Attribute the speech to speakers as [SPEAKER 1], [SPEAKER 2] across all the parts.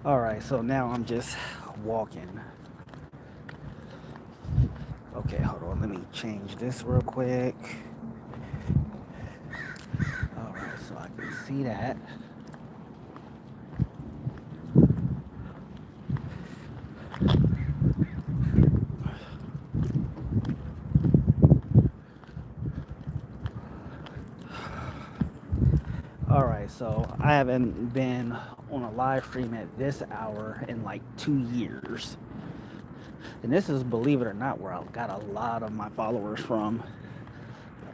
[SPEAKER 1] All right, so now I'm just walking. Okay, hold on. Let me change this real quick. All right, so I can see that. All right, so I haven't been on a live stream at this hour in like 2 years. And this is, believe it or not, where I got a lot of my followers from.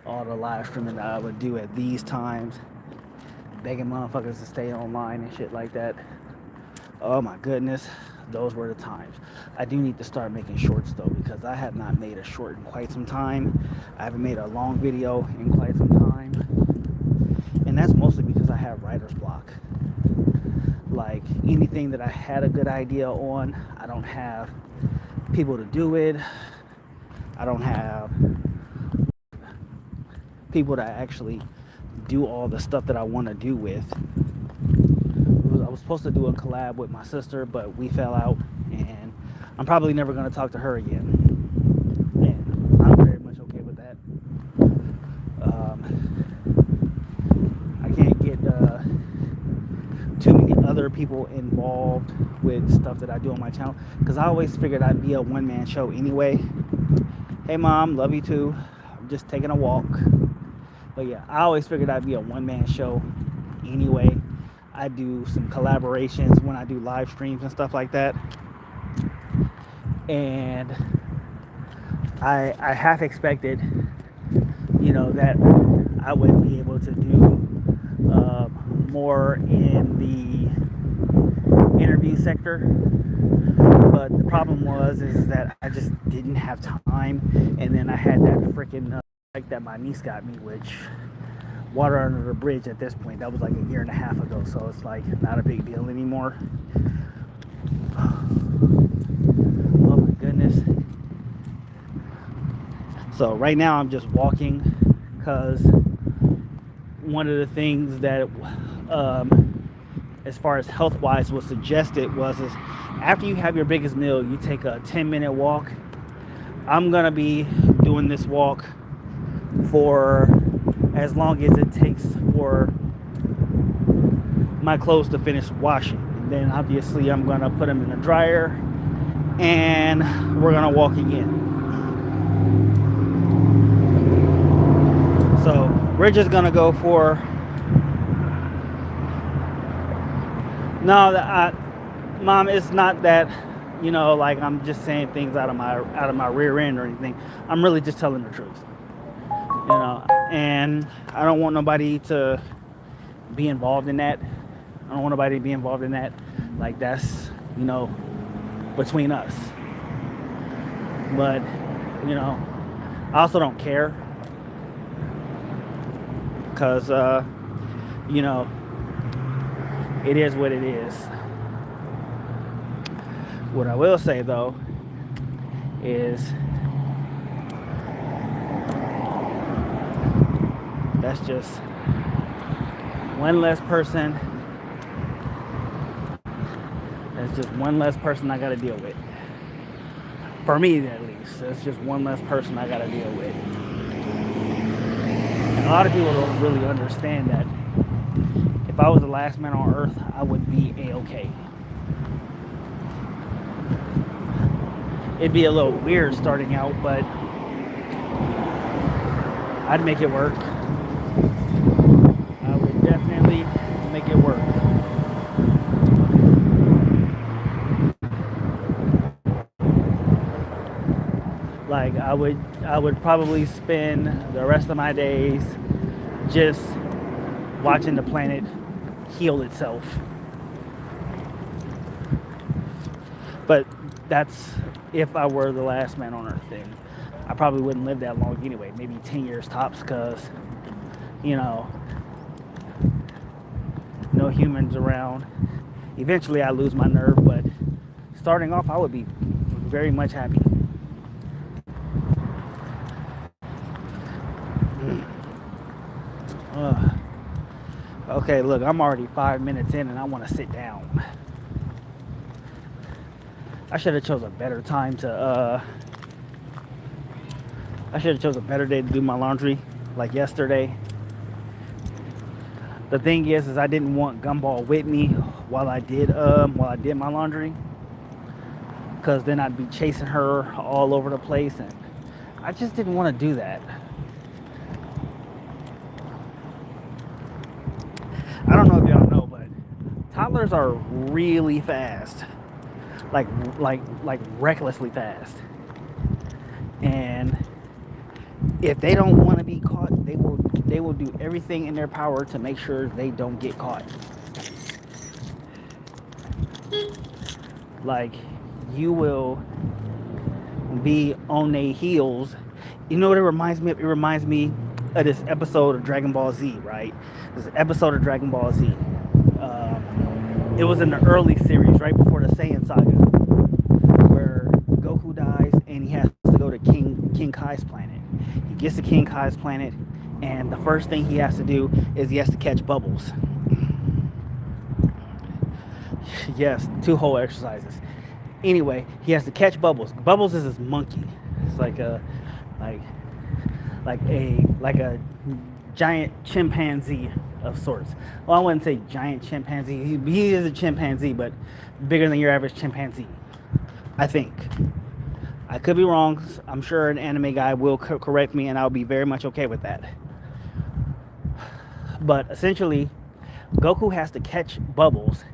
[SPEAKER 1] All the live streaming that I would do at these times, begging motherfuckers to stay online and shit like that. Oh my goodness, those were the times. I do need to start making shorts though, because I have not made a short in quite some time. I haven't made a long video in quite some time. And that's mostly because I have writer's block. Like anything that I had a good idea on, I don't have people to do it. I don't have people to actually do all the stuff that I want to do with. I was supposed to do a collab with my sister, but we fell out, and I'm probably never going to talk to her again. And I'm very much okay with that. I can't get too many other people involved with stuff that I do on my channel, because I always figured I'd be a one-man show anyway. Hey mom, love you too. I'm just taking a walk. But yeah, I always figured I'd be a one-man show anyway. I do some collaborations when I do live streams and stuff like that. And I half expected, that I would be able to do more in the interview sector. But the problem is that I just didn't have time. And then I had that freaking like that my niece got me, which water under the bridge at this point. That was like a year and a half ago, so it's like not a big deal anymore. Oh my goodness. So right now I'm just walking, because one of the things that as far as health wise was suggested is after you have your biggest meal, you take a 10-minute walk. I'm gonna be doing this walk for as long as it takes for my clothes to finish washing. And then obviously I'm gonna put them in the dryer, and we're gonna walk again. So we're just gonna go for mom, it's not that like I'm just saying things out of my rear end or anything. I'm really just telling the truth. And I don't want nobody to be involved in that. I don't want nobody to be involved in that. Like, that's, between us. But, I also don't care. Because, it is what it is. What I will say, though, is that's just one less person. That's just one less person I got to deal with. For me, at least. That's just one less person I got to deal with. And a lot of people don't really understand that if I was the last man on earth, I would be A-okay. It'd be a little weird starting out, but I'd make it work. I would definitely make it work. Like, I would probably spend the rest of my days just watching the planet heal itself. But that's if I were the last man on earth. Then I probably wouldn't live that long anyway, maybe 10 years tops, because no humans around. Eventually I lose my nerve, but starting off I would be very much happy. uh, okay, look, I'm already 5 minutes in and I want to sit down. I should have chose a better time to I should have chose a better day to do my laundry, like yesterday. The thing is I didn't want Gumball with me while I did my laundry, because then I'd be chasing her all over the place, and I just didn't want to do that. I don't know if y'all know, but toddlers are really fast, like like recklessly fast, and if they don't want to be caught, they will do everything in their power to make sure they don't get caught. Like, you will be on their heels. You know what it reminds me of? It reminds me of this episode of Dragon Ball Z, right? This episode of Dragon Ball Z. It was in the early series, right before the Saiyan saga, where Goku dies and he has to go to King Kai's planet. He gets to King Kai's planet, and the first thing he has to do is he has to catch bubbles. Yes, 2 whole exercises. Anyway, he has to catch Bubbles. Bubbles is his monkey. It's like like a giant chimpanzee of sorts. Well, I wouldn't say giant chimpanzee. He is a chimpanzee, but bigger than your average chimpanzee, I think. I could be wrong. I'm sure an anime guy will correct me, and I'll be very much okay with that. But essentially, Goku has to catch Bubbles,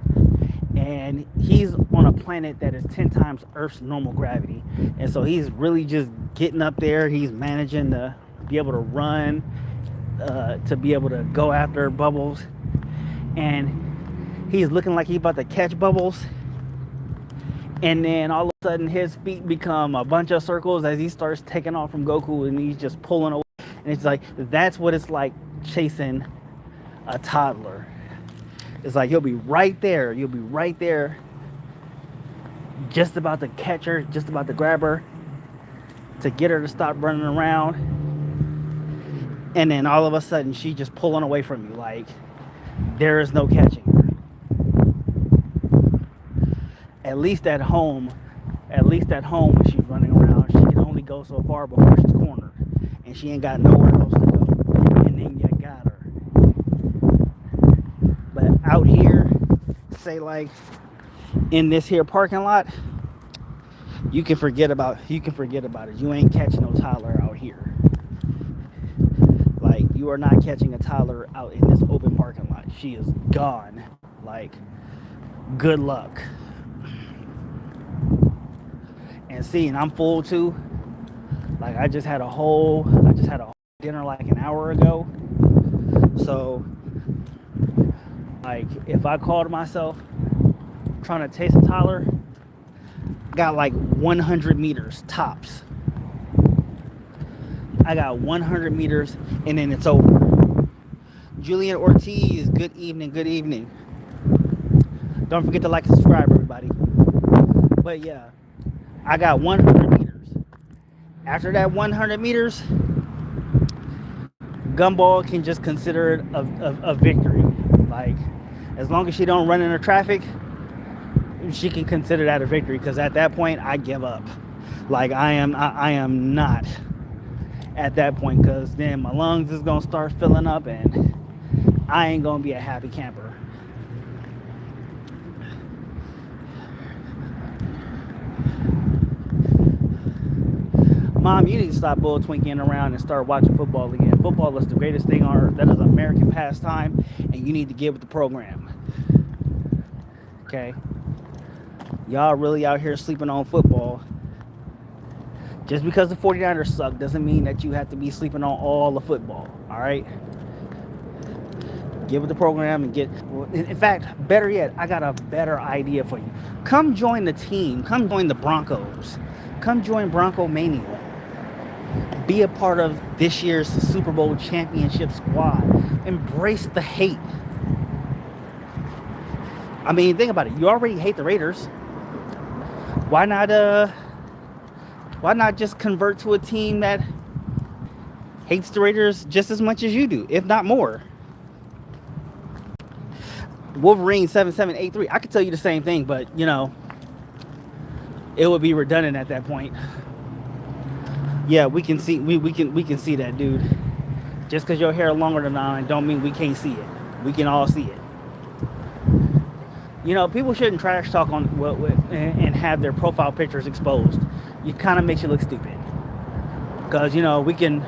[SPEAKER 1] and he's on a planet that is 10 times Earth's normal gravity. And so he's really just getting up there. He's managing to be able to run, to be able to go after Bubbles. And he's looking like he's about to catch Bubbles. And then all of a sudden his feet become a bunch of circles as he starts taking off from Goku, and he's just pulling away. And it's like, that's what it's like chasing a toddler. It's like you'll be right there, just about to catch her, just about to grab her, to get her to stop running around. And then all of a sudden she's just pulling away from you, like there is no catching her. At least at home when she's running around, she can only go so far before she's cornered, and she ain't got nowhere else to go, and then you got her. But out here, say like in this here parking lot, you can forget about it. You ain't catching no toddler out here. Like, you are not catching a toddler out in this open parking lot. She is gone. Like, good luck. And see, and I'm full too. Like, I just had a whole dinner like an hour ago. So, like, if I called myself trying to chase a toddler, got like 100 meters tops. I got 100 meters and then it's over. Julian Ortiz, good evening. Don't forget to like and subscribe, everybody. But yeah, I got 100 meters. After that 100 meters, Gumball can just consider it a victory. Like, as long as she don't run into traffic, she can consider that a victory, because at that point I give up. Like, I am not at that point, because then my lungs is gonna start filling up and I ain't gonna be a happy camper. Mom, you need to stop bull twinking around and start watching football again. Football is the greatest thing on earth. That is an American pastime, and you need to get with the program. Okay? Y'all really out here sleeping on football. Just because the 49ers suck doesn't mean that you have to be sleeping on all the football. All right? Get with the program and get... In fact, better yet, I got a better idea for you. Come join the team. Come join the Broncos. Come join Bronco Mania. Be a part of this year's Super Bowl championship squad. Embrace the hate. I mean, think about it. You already hate the Raiders. Why not just convert to a team that hates the Raiders just as much as you do, if not more? Wolverine 7783. I could tell you the same thing, but you know, it would be redundant at that point. Yeah, we can see that, dude. Just because your hair longer than mine don't mean we can't see it. We can all see it. People shouldn't trash talk on and have their profile pictures exposed. It kind of makes you look stupid. Because we can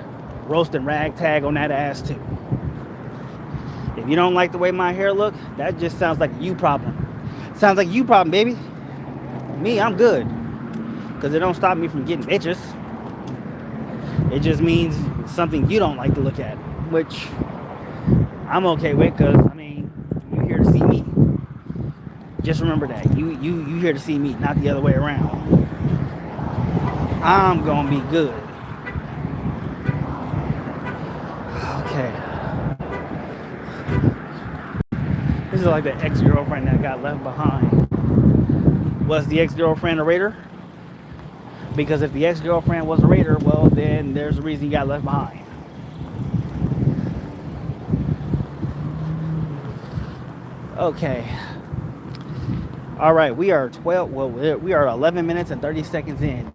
[SPEAKER 1] roast and ragtag on that ass too. If you don't like the way my hair look, that just sounds like you problem. Sounds like you problem, baby. Me, I'm good. Because it don't stop me from getting bitches. It just means something you don't like to look at, which I'm okay with. Because you're here to see me. Just remember that you here to see me, not the other way around. I'm gonna be good. Okay. This is like the ex-girlfriend that got left behind. Was the ex-girlfriend a Raider? Because if the ex-girlfriend was a Raider, well, then there's a reason you got left behind. Okay. All right, we are 11 minutes and 30 seconds in.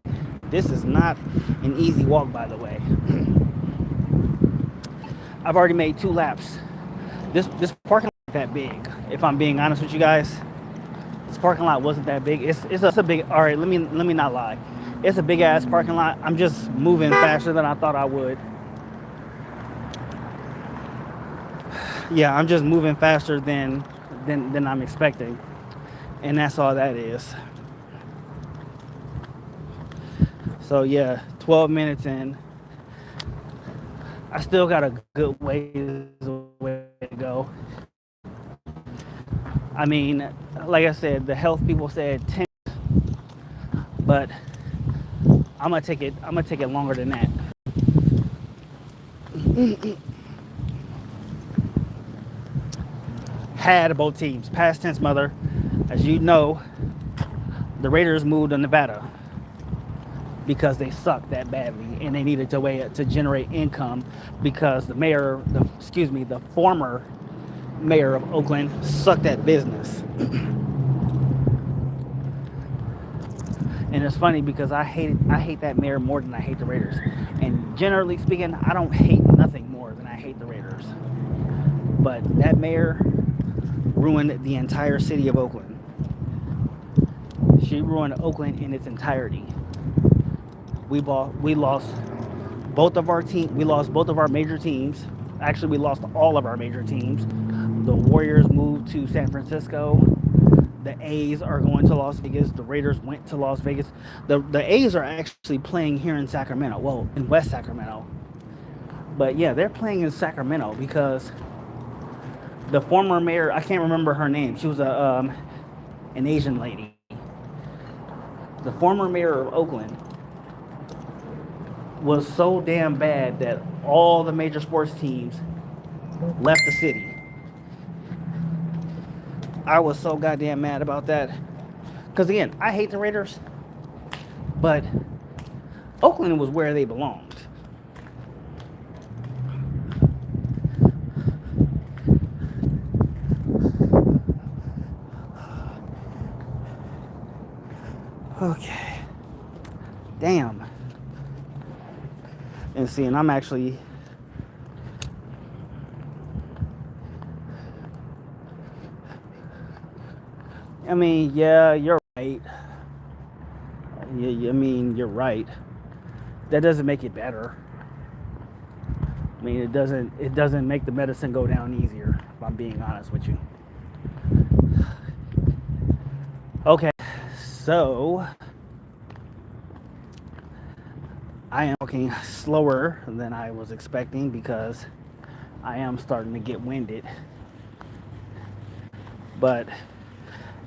[SPEAKER 1] This is not an easy walk, by the way. I've already made 2 laps. This parking lot isn't that big. If I'm being honest with you guys, this parking lot wasn't that big. It's a big. All right, let me not lie. It's a big ass parking lot. I'm just moving faster than I thought I would. Yeah, I'm just moving faster than I'm expecting, and that's all that is. So yeah, 12 minutes in. I still got a good ways away to go. Like I said, the health people said 10, but I'm gonna take it longer than that. Had both teams. Past tense, mother. As you know, the Raiders moved to Nevada because they sucked that badly and they needed to generate income because the former mayor of Oakland sucked at business. And it's funny because I hate that mayor more than I hate the Raiders. And generally speaking, I don't hate nothing more than I hate the Raiders. But that mayor ruined the entire city of Oakland. She ruined Oakland in its entirety. We lost both of our major teams. Actually, we lost all of our major teams. The Warriors moved to San Francisco. The A's are going to Las Vegas. The Raiders went to Las Vegas. The A's are actually playing here in Sacramento. Well, in West Sacramento. But yeah, they're playing in Sacramento because the former mayor, I can't remember her name. She was an Asian lady. The former mayor of Oakland was so damn bad that all the major sports teams left the city. I was so goddamn mad about that. Because again, I hate the Raiders, but Oakland was where they belonged. Okay. Damn. And see, and I'm actually... yeah, you're right. You're right. That doesn't make it better. It doesn't make the medicine go down easier, if I'm being honest with you. Okay, so I am walking slower than I was expecting because I am starting to get winded. But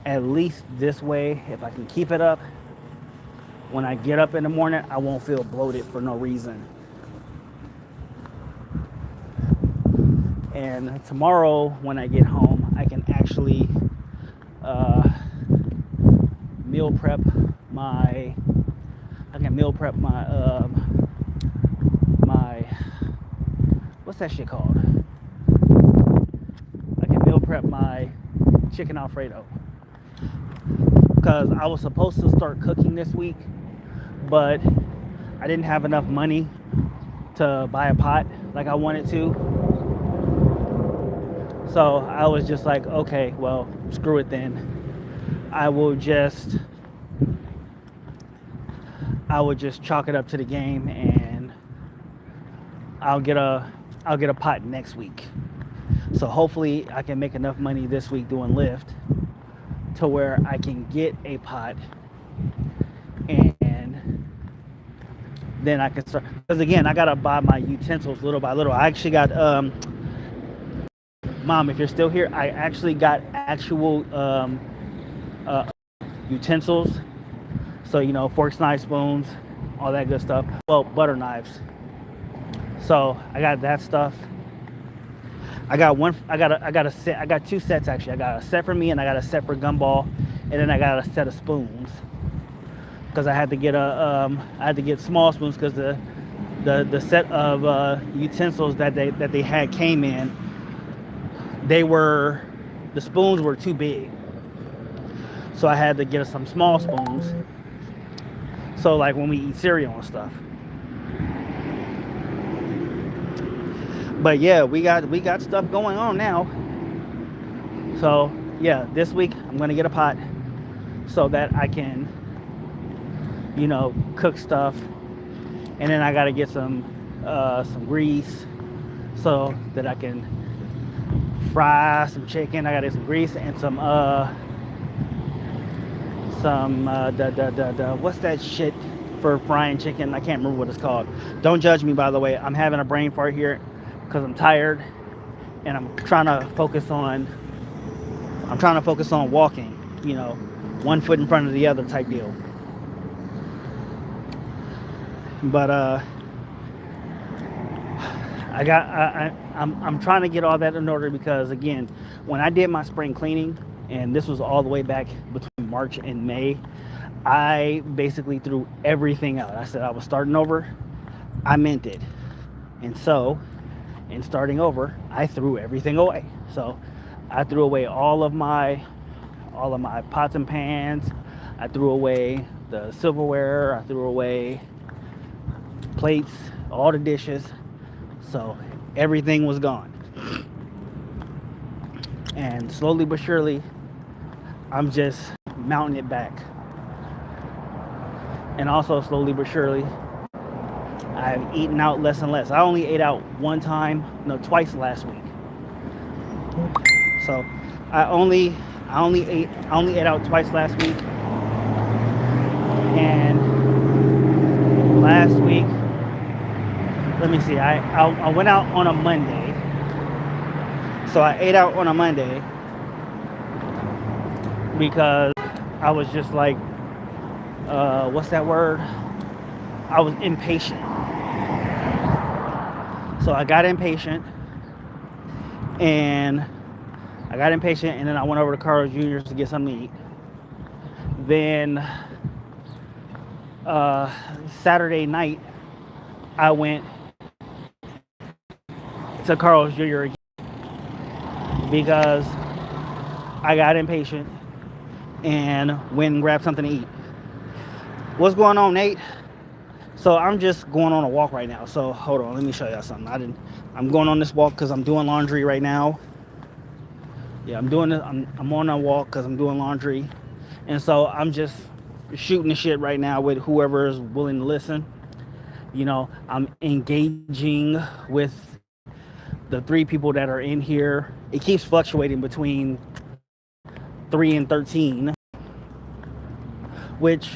[SPEAKER 1] at least this way, if I can keep it up, when I get up in the morning, I won't feel bloated for no reason. And tomorrow, when I get home, I can actually meal prep my what's that shit called? I can meal prep my chicken Alfredo. because I was supposed to start cooking this week, but I didn't have enough money to buy a pot like I wanted to. So I was just like, okay, well, screw it then. I will just I would just chalk it up to the game, and I'll get a I'll get a pot next week. So hopefully I can make enough money this week doing Lyft to where I can get a pot, and then I can start. Because again, I gotta buy my utensils little by little. I actually got Mom, if you're still here, I actually got actual uh, utensils. So forks, knives, spoons, all that good stuff. Well, butter knives. So I got that stuff. I got one. I got a set. I got two sets actually. I got a set for me, and I got a set for Gumball, and then I got a set of spoons because I had to get small spoons because the set of utensils that they had came in. The spoons were too big, so I had to get some small spoons. So like when we eat cereal and stuff. But yeah, we got stuff going on now. So yeah, this week I'm gonna get a pot so that I can, cook stuff, and then I gotta get some grease so that I can fry some chicken. I gotta get some grease and some what's that shit for frying chicken? I can't remember what it's called. Don't judge me, by the way. I'm having a brain fart here because I'm tired, and I'm trying to focus on walking, one foot in front of the other type deal. But I'm trying to get all that in order because again, when I did my spring cleaning, and this was all the way back between March and May, I basically threw everything out. I said I was starting over. I meant it. And so in starting over, I threw everything away. So I threw away all of my pots and pans. I threw away the silverware. I threw away plates, all the dishes. So everything was gone. And slowly but surely, I'm just mounting it back. And also slowly but surely, I've eaten out less and less. I only ate out twice last week. So I only ate out twice last week. And last week, let me see, I went out on a Monday. So I ate out on a Monday because I was just like, what's that word? I was impatient. So I got impatient, and then I went over to Carl's Jr.'s to get something to eat. Then Saturday night, I went to Carl's Jr. again because I got impatient and went and grabbed something to eat. What's going on, Nate? So I'm just going on a walk right now. So hold on, let me show y'all something. I'm going on this walk because I'm doing laundry right now. Yeah, I'm on a walk because I'm doing laundry, and so I'm just shooting the shit right now with whoever is willing to listen. I'm engaging with the 3 people that are in here. It keeps fluctuating between 3 and 13, which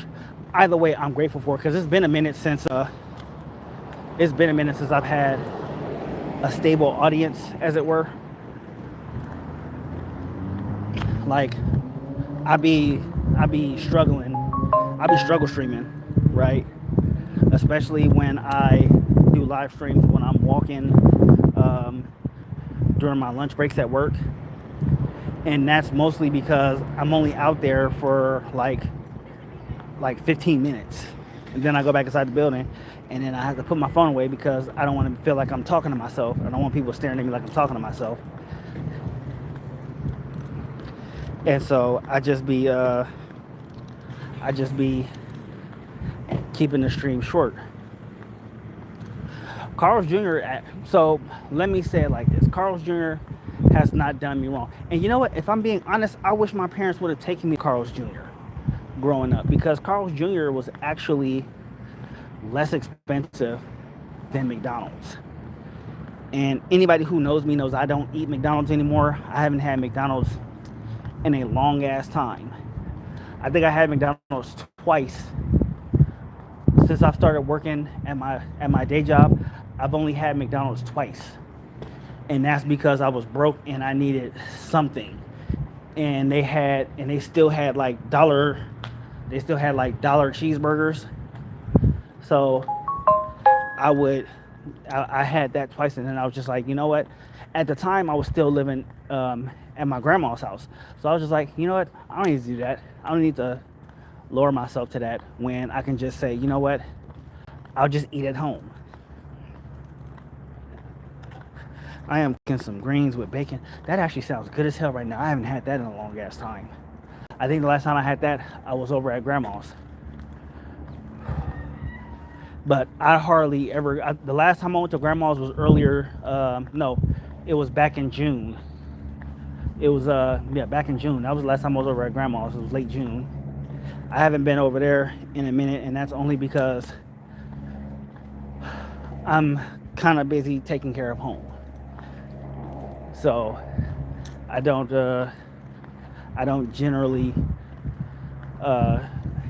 [SPEAKER 1] either way I'm grateful for because it's been a minute since I've had a stable audience, as it were. Like I be struggling. I be struggle streaming, right? Especially when I do live streams when I'm walking during my lunch breaks at work. And that's mostly because I'm only out there for like 15 minutes. And then I go back inside the building, and then I have to put my phone away because I don't want to feel like I'm talking to myself. I don't want people staring at me like I'm talking to myself. And so I just be I just be keeping the stream short. Carl's Jr. So let me say it like this: Carl's Jr. has not done me wrong. And you know what? If I'm being honest, I wish my parents would have taken me to Carl's Jr. growing up, because Carl's Jr. was actually less expensive than McDonald's. And anybody who knows me knows I don't eat McDonald's anymore. I haven't had McDonald's in a long ass time. I think I had McDonald's twice since I've started working at my day job. I've only had McDonald's twice, and that's because I was broke and I needed something. And they still had like dollar cheeseburgers. So I would I had that twice, and then I was just like, you know what? At the time, I was still living at my grandma's house, so I was just like, you know what? I don't need to do that. I don't need to lower myself to that when I can just say, you know what? I'll just eat at home. I am cooking some greens with bacon. That actually sounds good as hell right now. I haven't had that in a long ass time. I think the last time I had that, I was over at grandma's. But I hardly ever. The last time I went to grandma's was earlier. No, it was back in June. It was back in June. That was the last time I was over at grandma's. It was late June. I haven't been over there in a minute, and that's only because I'm kind of busy taking care of home. So I don't generally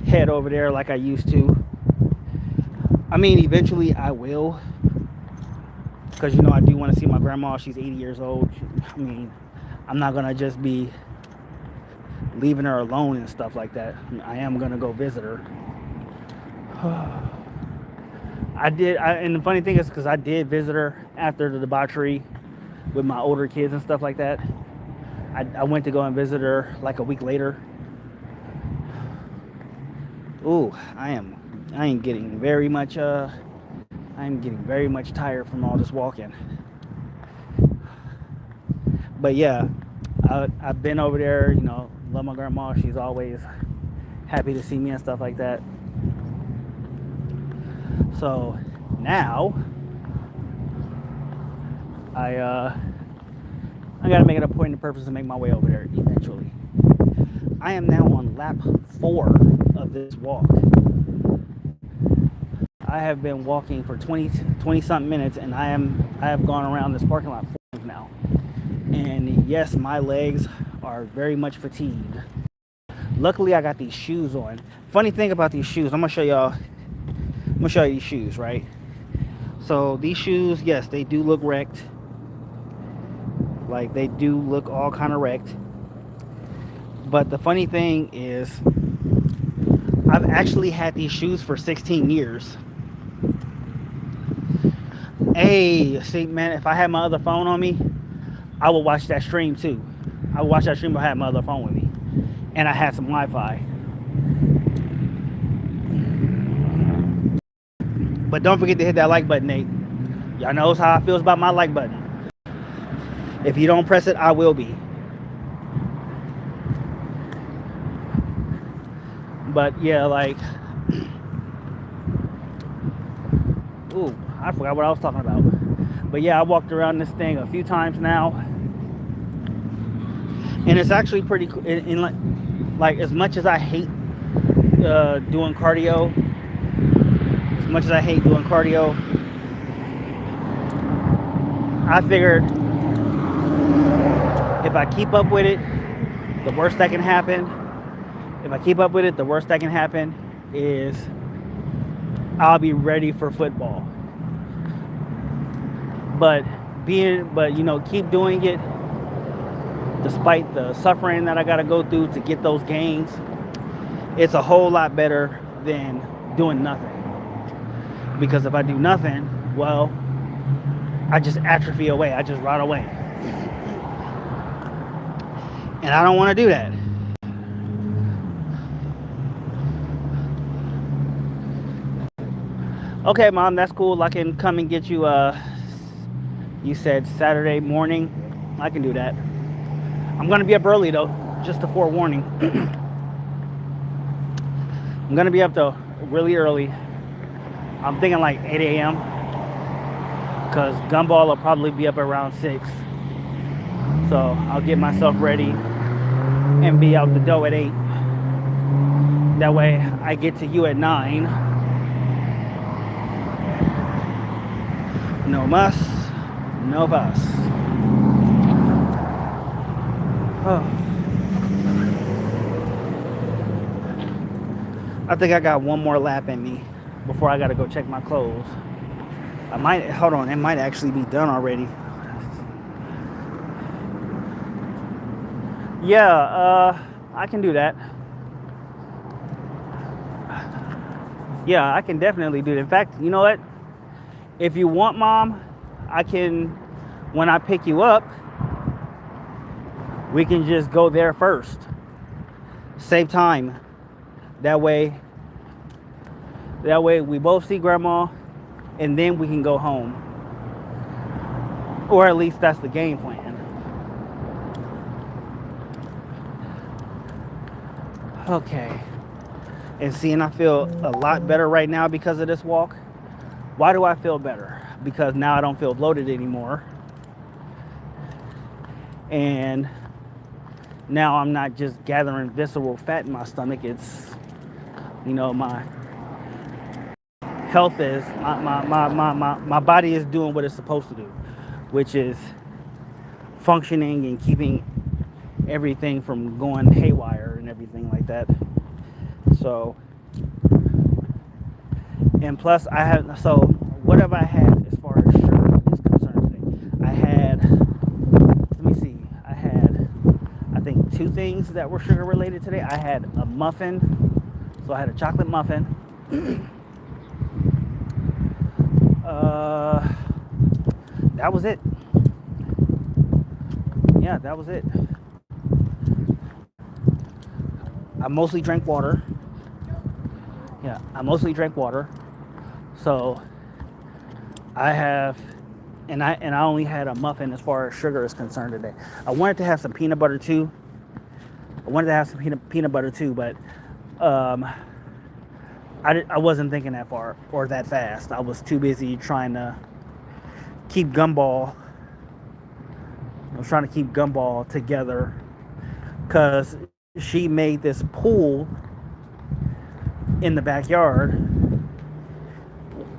[SPEAKER 1] head over there like I used to. I mean, eventually I will, because I do want to see my grandma. She's 80 years old. I mean, I'm not gonna just be leaving her alone and stuff like that. I am gonna go visit her. And the funny thing is, because I did visit her after the debauchery with my older kids and stuff like that. I went to go and visit her like a week later. Ooh, I'm getting very much tired from all this walking. But yeah, I've been over there, love my grandma. She's always happy to see me and stuff like that. So now I gotta make it a point of purpose to make my way over there eventually. I am now on lap 4 of this walk. I have been walking for 20 something minutes, and I have gone around this parking lot 4 times now. And yes, my legs are very much fatigued. Luckily, I got these shoes on. Funny thing about these shoes, I'm gonna show you these shoes, right? So these shoes, yes, they do look wrecked. Like, they do look all kind of wrecked. But the funny thing is, I've actually had these shoes for 16 years. Hey, see, man, if I had my other phone on me, I would watch that stream too. I would watch that stream if I had my other phone with me. And I had some Wi-Fi. But don't forget to hit that like button, Nate. Y'all knows how I feel about my like button. If you don't press it, I will be. But yeah, like, ooh, I forgot what I was talking about. But yeah, I walked around this thing a few times now, and it's actually pretty cool. Like, as much as I hate doing cardio, I figured if I keep up with it, the worst that can happen is I'll be ready for football. But keep doing it despite the suffering that I gotta go through to get those gains. It's a whole lot better than doing nothing. Because if I do nothing, well, I just atrophy away. I just rot away. And I don't want to do that. Okay, Mom, that's cool. I can come and get you, you said Saturday morning. I can do that. I'm going to be up early, though, just a forewarning. I'm gonna be up though really early. I'm thinking like 8 a.m. because Gumball will probably be up around 6. So I'll get myself ready and be out the door at 8. That way I get to you at 9. No muss, no fuss. Oh. I think I got one more lap in me before I gotta go check my clothes. I might, hold on, it might actually be done already. Yeah, I can do that. Yeah, I can definitely do it. In fact, you know what? If you want, Mom, I can, when I pick you up, we can just go there first. Save time. That way we both see Grandma, and then we can go home. Or at least that's the game plan. Okay. And seeing I feel a lot better right now because of this walk. Why do I feel better? Because now I don't feel bloated anymore. And now I'm not just gathering visceral fat in my stomach. It's, my health is, my body is doing what it's supposed to do, which is functioning and keeping everything from going haywire and everything like that. So, and plus what have I had as far as sugar is concerned today? I think 2 things that were sugar related today. I had a muffin, so I had a chocolate muffin. That was it. Yeah, that was it. I mostly drank water. So I only had a muffin as far as sugar is concerned today. I wanted to have some peanut butter too. But I wasn't thinking that far or that fast. I was too busy trying to keep Gumball. I was trying to keep Gumball together because she made this pool in the backyard.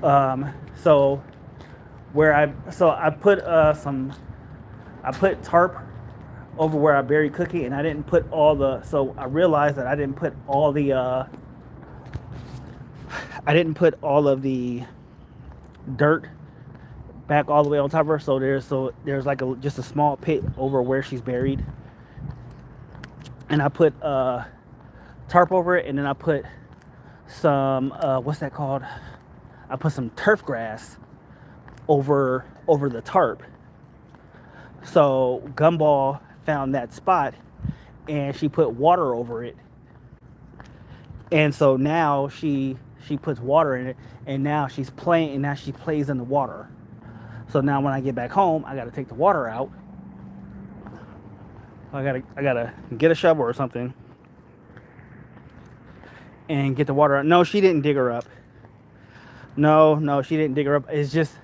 [SPEAKER 1] So I put tarp over where I buried Cookie, and I didn't put so I realized that I didn't put all of the dirt back all the way on top of her. So there's like just a small pit over where she's buried, and I put tarp over it, and then I put some what's that called? I put some turf grass over the tarp. So Gumball found that spot, and she put water over it, and so now she puts water in it, and now she's playing, and now she plays in the water. So now when I get back home, I gotta take the water out. I gotta get a shovel or something and get the water out. No, she didn't dig her up. No, she didn't dig her up. It's just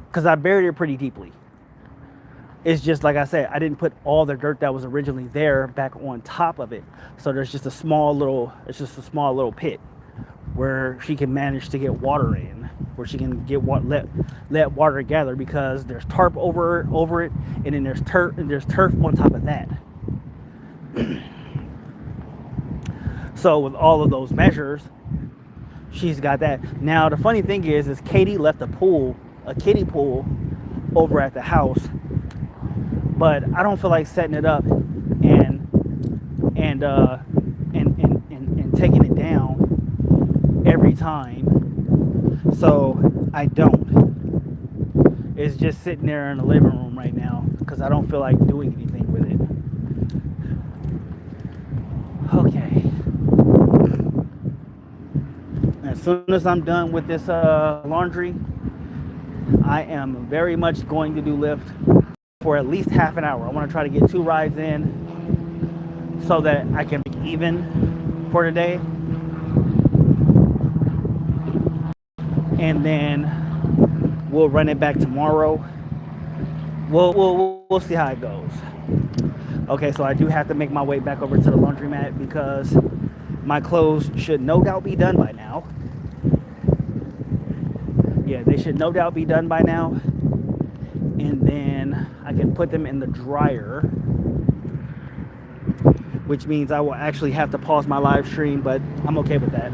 [SPEAKER 1] because I buried her pretty deeply. It's just like I said, I didn't put all the dirt that was originally there back on top of it. So there's just a small little pit where she can manage to get water in, where she can get let water gather, because there's tarp over it, and then there's turf on top of that. So with all of those measures, she's got that. Now the funny thing is Katie left a kiddie pool over at the house, but I don't feel like setting it up and taking it down every time. So I don't. It's just sitting there in the living room right now because I don't feel like doing anything with it. Okay. As soon as I'm done with this laundry, I am very much going to do Lyft for at least half an hour. I want to try to get 2 rides in so that I can be even for today. and then we'll run it back tomorrow. We'll see how it goes. Okay, so I do have to make my way back over to the laundromat because my clothes should no doubt be done by now. Yeah, they should no doubt be done by now. And then I can put them in the dryer, which means I will actually have to pause my live stream, but I'm okay with that.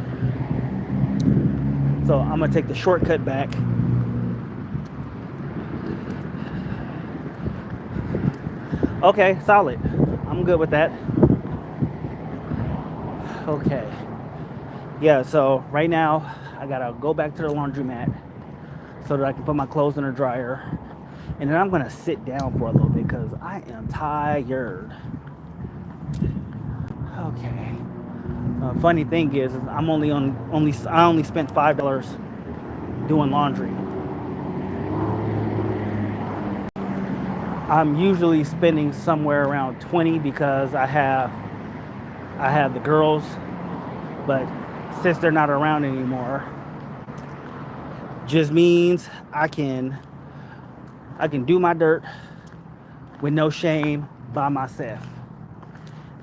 [SPEAKER 1] So I'm gonna take the shortcut back. Okay, solid. I'm good with that. Okay. Yeah, so right now I gotta go back to the laundromat so that I can put my clothes in the dryer. And then I'm gonna sit down for a little bit because I am tired. Okay. Funny thing is I'm I only spent $5 doing laundry. I'm usually spending somewhere around 20 because I have the girls, but since they're not around anymore, just means I can do my dirt with no shame by myself.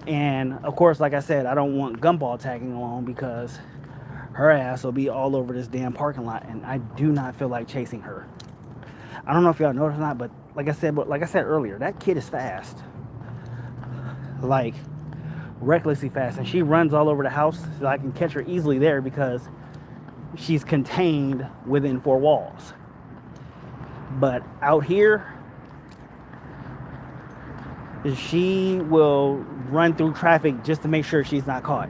[SPEAKER 1] And of course, like I said, I don't want Gumball tagging along because her ass will be all over this damn parking lot, and I do not feel like chasing her. I don't know if y'all noticed or not, but like I said earlier, that kid is fast, like recklessly fast, and she runs all over the house, so I can catch her easily there because she's contained within four walls. But out here, she will run through traffic just to make sure she's not caught.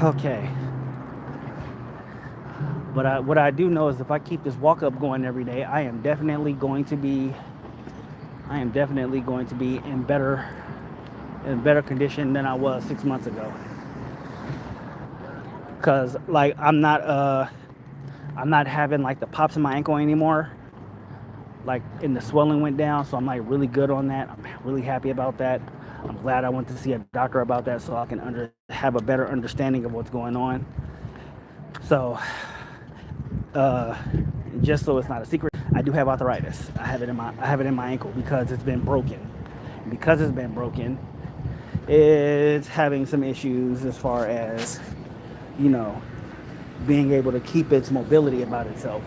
[SPEAKER 1] Okay. But what I do know is if I keep this walk up going every day, I am definitely going to be in better condition than I was 6 months ago. Cause like I'm not having like the pops in my ankle anymore. Like, and the swelling went down, so I'm like really good on that. I'm really happy about that. I'm glad I went to see a doctor about that so I can have a better understanding of what's going on. So, just so it's not a secret, I do have arthritis. I have it in my ankle because it's been broken. And because it's been broken, it's having some issues as far as, you know, being able to keep its mobility about itself.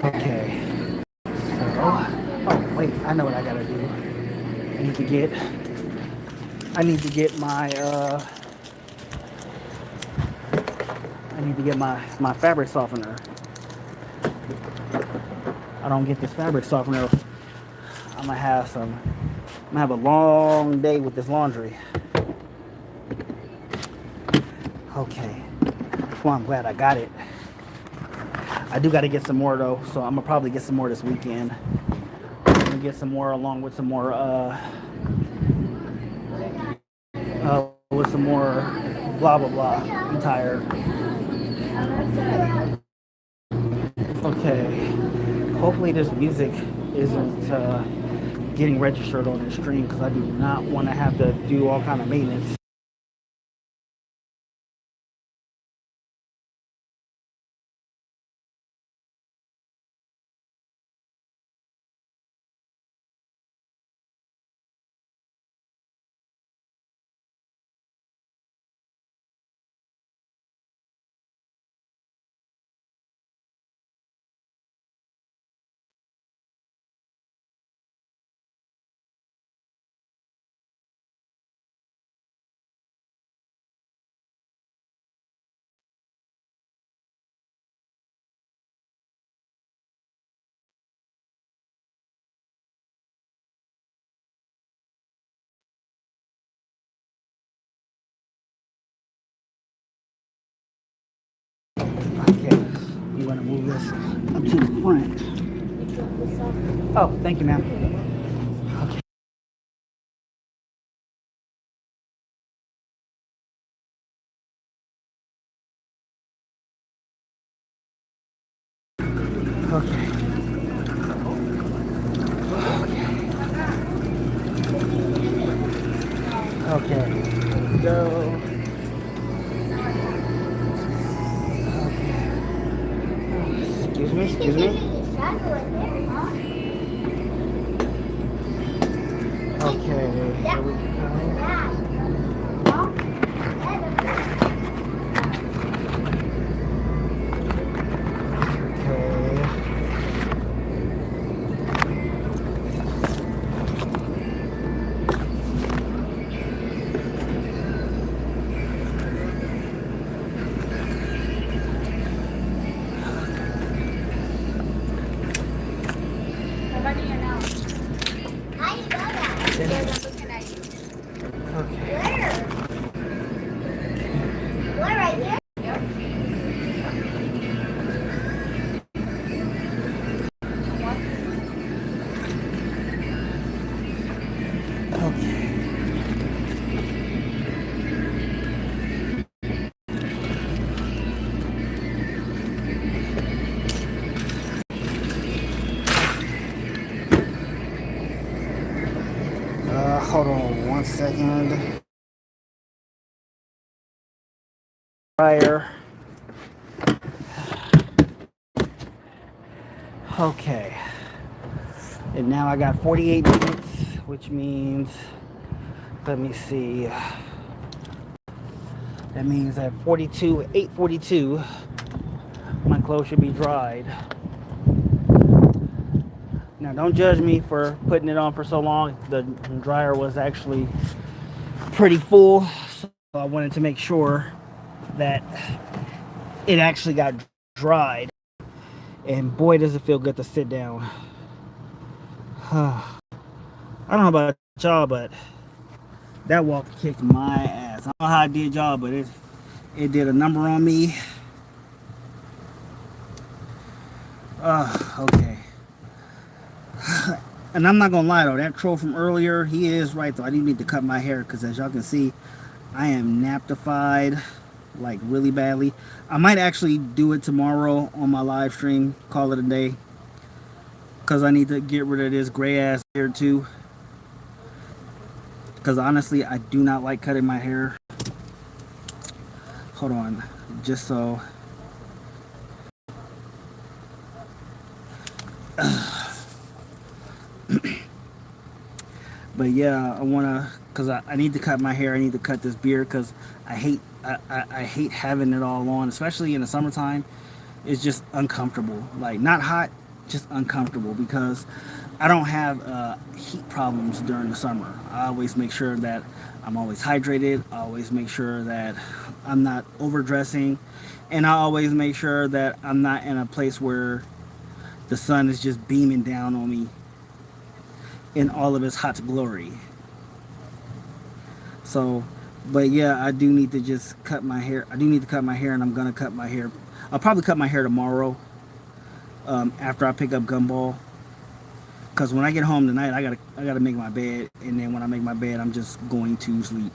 [SPEAKER 1] Okay. So, oh wait, I know what I gotta do. I need to get my fabric softener. I don't get this fabric softener, I'm gonna have a long day with this laundry. Okay. Well, I'm glad I got it. I do got to get some more though, so I'm gonna probably get some more this weekend. I'm gonna get some more along with some more blah blah blah. I'm tired. Okay. Hopefully this music isn't getting registered on the stream because I do not want to have to do all kind of maintenance. Okay, I'm gonna move this up to the front. Oh, thank you, ma'am. Okay. Okay. Okay. Excuse me? Okay, here we go. Hold on 1 second. Dryer. Okay. And now I got 48 minutes, which means, let me see. That means at 8:42, my clothes should be dried. Now, don't judge me for putting it on for so long. The dryer was actually pretty full, so I wanted to make sure that it actually got dried. And boy, does it feel good to sit down. I don't know about y'all, but that walk kicked my ass. I don't know how it did y'all, but it did a number on me. Okay. And I'm not gonna lie though, that troll from earlier, he is right though. I do need to cut my hair because as y'all can see, I am naptified like really badly. I might actually do it tomorrow on my live stream, call it a day, because I need to get rid of this gray ass hair too. Because honestly, I do not like cutting my hair. Hold on, just so. But yeah, I wanna, cause I need to cut my hair. I need to cut this beard because I hate having it all on, especially in the summertime. It's just uncomfortable. Like not hot, just uncomfortable because I don't have heat problems during the summer. I always make sure that I'm always hydrated. I always make sure that I'm not overdressing, and I always make sure that I'm not in a place where the sun is just beaming down on me in all of its hot glory. So, but yeah, I do need to just cut my hair. I do need to cut my hair, and I'm gonna cut my hair. I'll probably cut my hair tomorrow after I pick up Gumball. Cause when I get home tonight, I gotta make my bed, and then when I make my bed, I'm just going to sleep.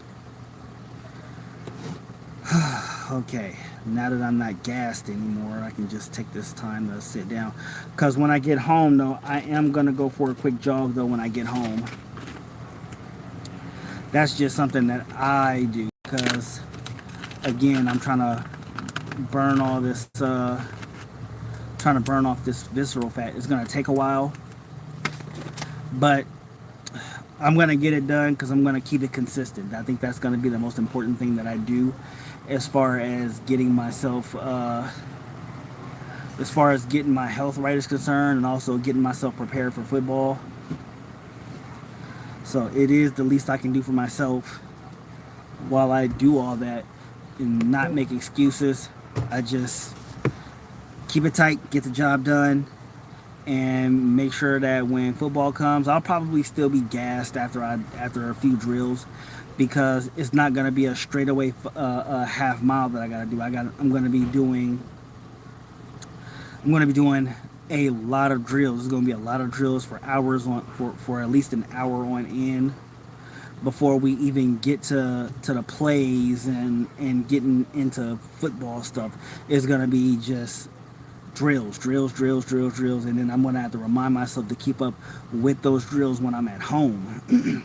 [SPEAKER 1] Okay, now that I'm not gassed anymore, I can just take this time to sit down. Because when I get home, though, I am going to go for a quick jog, though, when I get home. That's just something that I do. Because, again, I'm trying to burn all this, trying to burn off this visceral fat. It's going to take a while. But I'm going to get it done because I'm going to keep it consistent. I think that's going to be the most important thing that I do as far as getting myself, as far as getting my health right is concerned, and also getting myself prepared for football. So it is the least I can do for myself while I do all that and not make excuses. I just keep it tight, get the job done, and make sure that when football comes, I'll probably still be gassed after a few drills, because it's not going to be a straightaway half mile that I got to do. I'm going to be doing a lot of drills. There's going to be a lot of drills for hours for at least an hour on end before we even get to the plays and getting into football stuff. It's going to be just drills, and then I'm going to have to remind myself to keep up with those drills when I'm at home.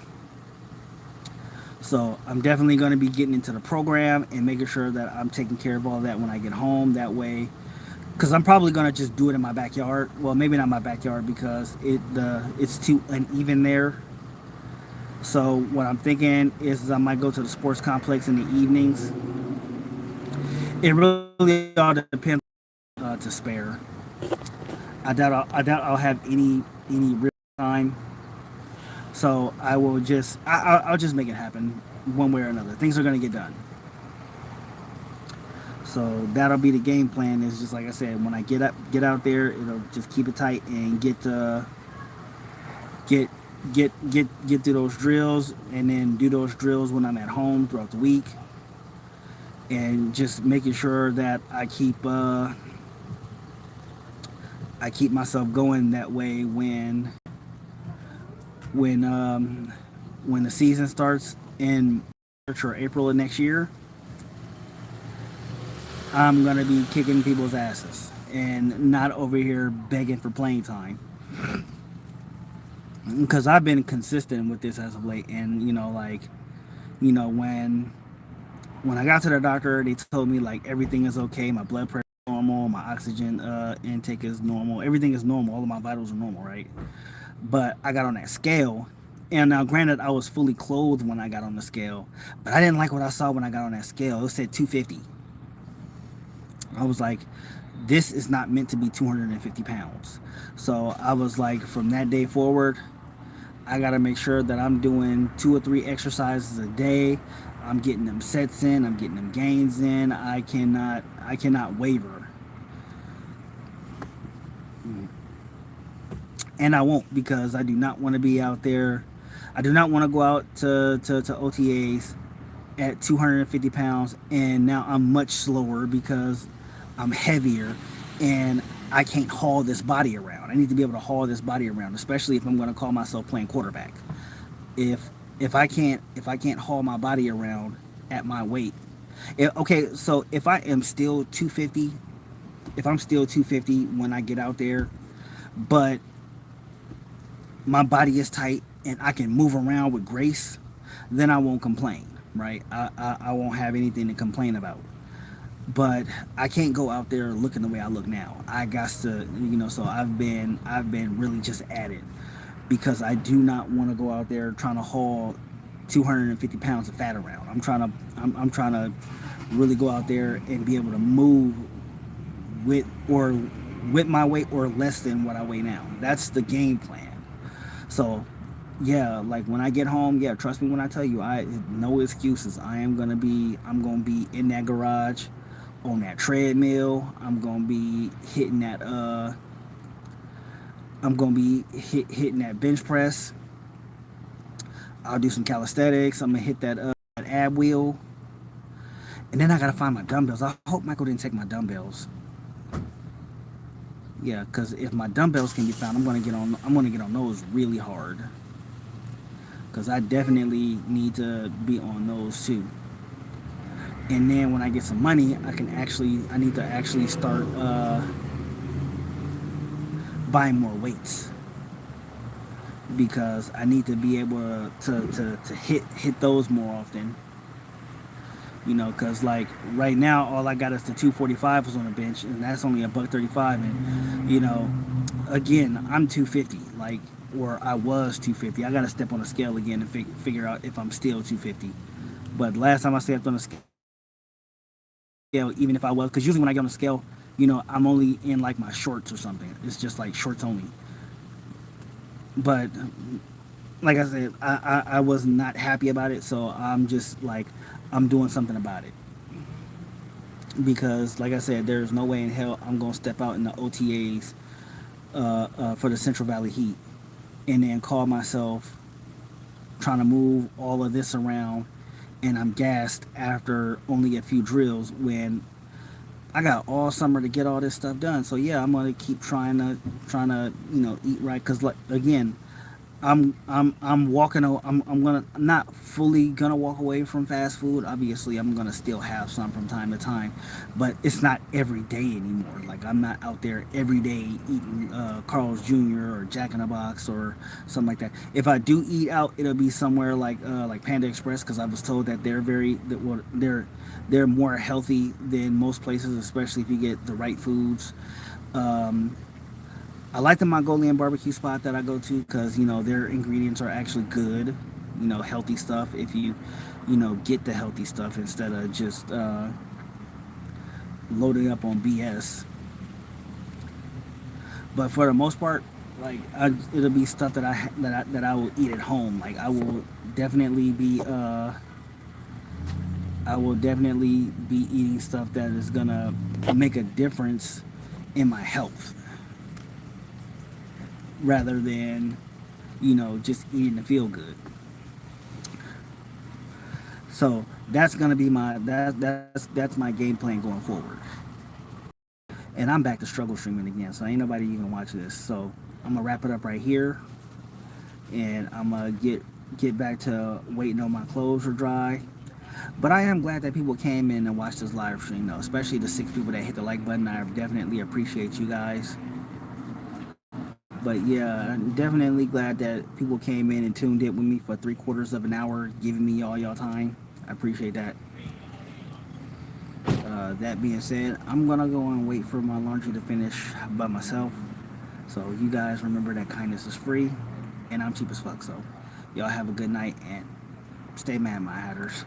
[SPEAKER 1] So I'm definitely going to be getting into the program and making sure that I'm taking care of all that when I get home. That way, because I'm probably gonna just do it in my backyard. Well, maybe not my backyard because it's too uneven there. So what I'm thinking is I might go to the sports complex in the evenings. It really all depends to spare. I doubt I'll have any real time. So I will just I'll just make it happen one way or another. Things are gonna get done. So that'll be the game plan. Is just like I said, when I get out there, it'll just keep it tight and get get through those drills, and then do those drills when I'm at home throughout the week, and just making sure that I keep myself going that way when um, when the season starts in March or April of next year. I'm gonna be kicking people's asses and not over here begging for playing time, because I've been consistent with this as of late. And when I got to the doctor, they told me like everything is okay. My blood pressure is normal, my oxygen intake is normal, everything is normal. All of my vitals are normal, right? But I got on that scale, and now granted, I was fully clothed when I got on the scale, but I didn't like what I saw when I got on that scale. It said 250. I was like, this is not meant to be 250 pounds. So I was like, from that day forward, I got to make sure that I'm doing 2 or 3 exercises a day. I'm getting them sets in. I'm getting them gains in. I cannot waver, and I won't, because I do not want to be out there. I do not want to go out to OTAs at 250 pounds, and now I'm much slower because I'm heavier, and I can't haul this body around. I need to be able to haul this body around, especially if I'm going to call myself playing quarterback. If if I can't haul my body around at my weight, okay, so if I am still 250, if I'm still 250 when I get out there, but my body is tight and I can move around with grace, then I won't complain, right? I won't have anything to complain about. But I can't go out there looking the way I look now. I got to, so I've been really just at it, because I do not want to go out there trying to haul 250 pounds of fat around. I'm trying to really go out there and be able to move with or with my weight or less than what I weigh now. That's the game plan. So yeah, like when I get home, yeah, trust me when I tell you, I no excuses. I'm gonna be in that garage on that treadmill. I'm gonna be hitting that bench press. I'll do some calisthenics. I'm gonna hit that ab wheel, and then I gotta find my dumbbells. I hope Michael didn't take my dumbbells. Yeah, because if my dumbbells can be found, I'm gonna get on those really hard, because I definitely need to be on those too. And then when I get some money, I need to actually start buying more weights, because I need to be able to hit those more often. Because like right now, all I got is the 245 was on the bench, and that's only a buck 35. And again, I'm 250, like, or I was 250. I got to step on the scale again and figure out if I'm still 250. But last time I stepped on the scale, even if I was, because usually when I get on the scale, I'm only in like my shorts or something. It's just like shorts only. But like I said, I was not happy about it, so I'm just like, I'm doing something about it, because like I said, there's no way in hell I'm gonna step out in the OTAs for the Central Valley Heat and then call myself trying to move all of this around, and I'm gassed after only a few drills when I got all summer to get all this stuff done. So yeah, I'm gonna keep trying to eat right, because like again, I'm walking. I'm gonna not fully gonna walk away from fast food. Obviously, I'm gonna still have some from time to time, but it's not every day anymore. Like I'm not out there every day eating Carl's Jr. or Jack in the Box or something like that. If I do eat out, it'll be somewhere like Panda Express because I was told that they're more healthy than most places, especially if you get the right foods. Um, I like the Mongolian barbecue spot that I go to because their ingredients are actually good, healthy stuff. If you get the healthy stuff instead of just loading up on BS. But for the most part, it'll be stuff that I will eat at home. Like I will definitely be eating stuff that is gonna make a difference in my health rather than just eating to feel good. So that's my game plan going forward. And I'm back to struggle streaming again, so ain't nobody even watch this. So I'm gonna wrap it up right here, and I'm gonna get back to waiting on my clothes to dry. But I am glad that people came in and watched this live stream, though. Especially the 6 people that hit the like button. I definitely appreciate you guys. But yeah, I'm definitely glad that people came in and tuned in with me for 3/4 of an hour, giving me all y'all time. I appreciate that. That being said, I'm gonna go and wait for my laundry to finish by myself. So you guys remember that kindness is free, and I'm cheap as fuck. So y'all have a good night and stay mad, my hatters.